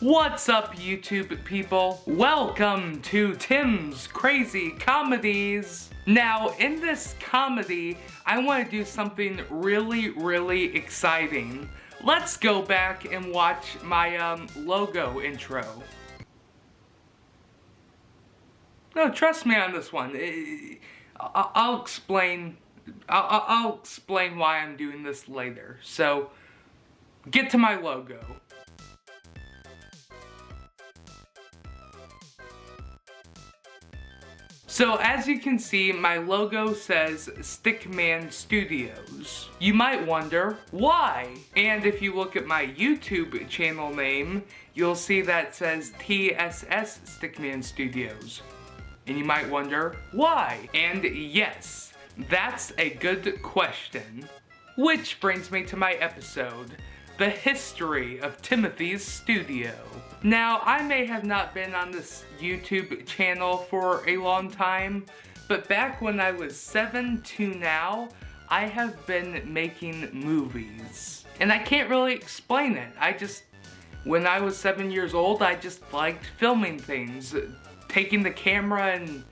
What's up, YouTube people? Welcome to Tim's Crazy Comedies. Now, in this comedy, I want to do something really exciting. Let's go back and watch my logo intro. No, trust me on this one. I'll explain. I'll explain why I'm doing this later. So, get to my logo. So as you can see, my logo says Stickman Studios. You might wonder, why? And if you look at my YouTube channel name, you'll see that says TSS Stickman Studios. And you might wonder, why? And yes, that's a good question. Which brings me to my episode, the history of Timothy's studio. Now, I may have not been on this YouTube channel for a long time, but back when I was 7 to now, I have been making movies. And I can't really explain it. When I was 7 years old, I just liked filming things, taking the camera and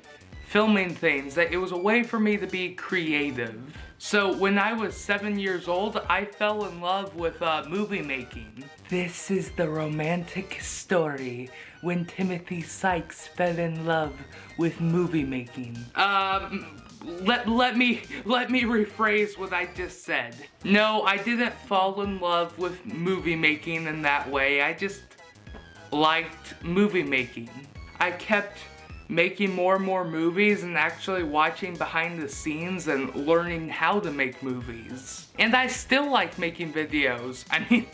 filming things. It was a way for me to be creative. So when I was 7 years old, I fell in love with movie making. This is the romantic story when Timothy Sykes fell in love with movie making. Let me rephrase what I just said. No, I didn't fall in love with movie making in that way. I just liked movie making. I kept making more and more movies and actually watching behind the scenes and learning how to make movies. And I still like making videos. I mean,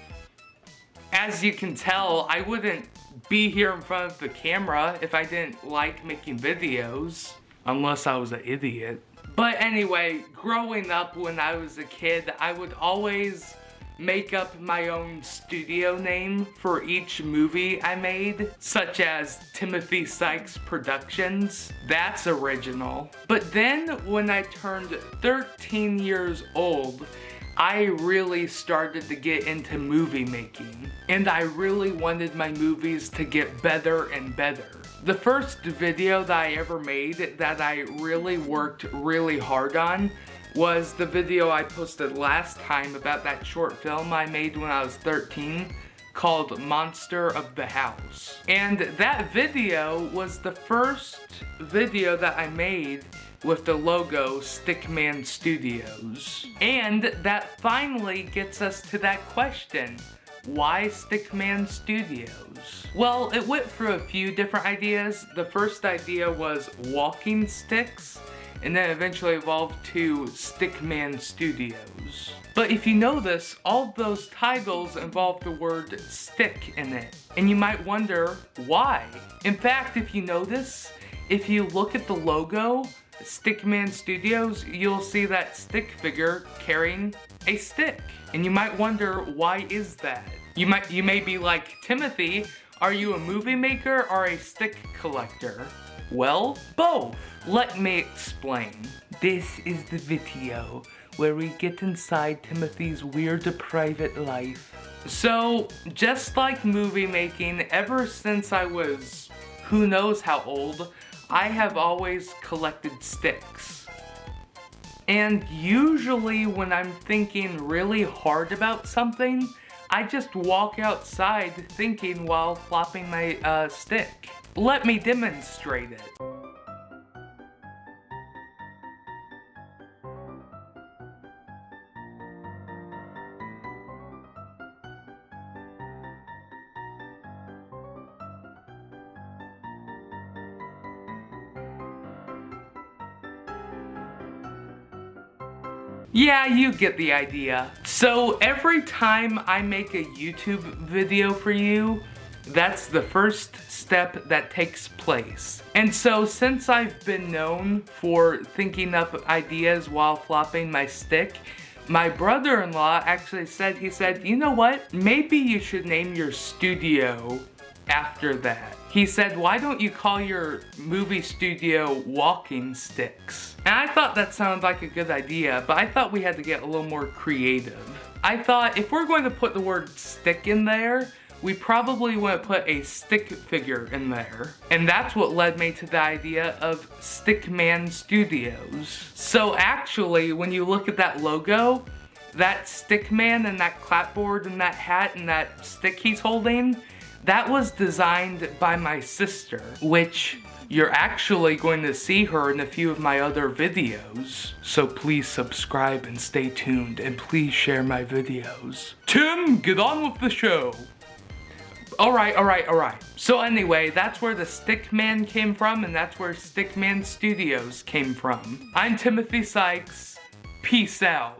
as you can tell, I wouldn't be here in front of the camera if I didn't like making videos. Unless I was an idiot. But anyway, growing up when I was a kid, I would always make up my own studio name for each movie I made, such as Timothy Sykes Productions. That's original. But then when I turned 13 years old, I really started to get into movie making. And I really wanted my movies to get better and better. The first video that I ever made that I really worked really hard on was the video I posted last time about that short film I made when I was 13 called Monster of the House. And that video was the first video that I made with the logo Stickman Studios. And that finally gets us to that question. Why Stickman Studios? Well, it went through a few different ideas. The first idea was walking sticks, and then eventually evolved to Stickman Studios. But if you notice, all of those titles involve the word stick in it. And you might wonder, why? In fact, if you notice, if you look at the logo, Stickman Studios, you'll see that stick figure carrying a stick. And you might wonder, why is that? You may be like, Timothy, are you a movie maker or a stick collector? Well, both. Let me explain. This is the video where we get inside Timothy's weird private life. So, just like movie making, ever since I was who knows how old, I have always collected sticks. And usually when I'm thinking really hard about something, I just walk outside thinking while flopping my stick. Let me demonstrate it. Yeah, you get the idea. So every time I make a YouTube video for you, that's the first step that takes place. And so since I've been known for thinking up ideas while flopping my stick, my brother-in-law actually said, you know what? Maybe you should name your studio after that. He said, why don't you call your movie studio Walking Sticks? And I thought that sounded like a good idea, but I thought we had to get a little more creative. I thought if we're going to put the word stick in there, we probably want to put a stick figure in there. And that's what led me to the idea of Stickman Studios. So actually, when you look at that logo, that Stickman and that clapboard and that hat and that stick he's holding, that was designed by my sister, which you're actually going to see her in a few of my other videos. So please subscribe and stay tuned, and please share my videos. Tim, get on with the show. Alright. So anyway, that's where the Stickman came from, and that's where Stickman Studios came from. I'm Timothy Sykes. Peace out.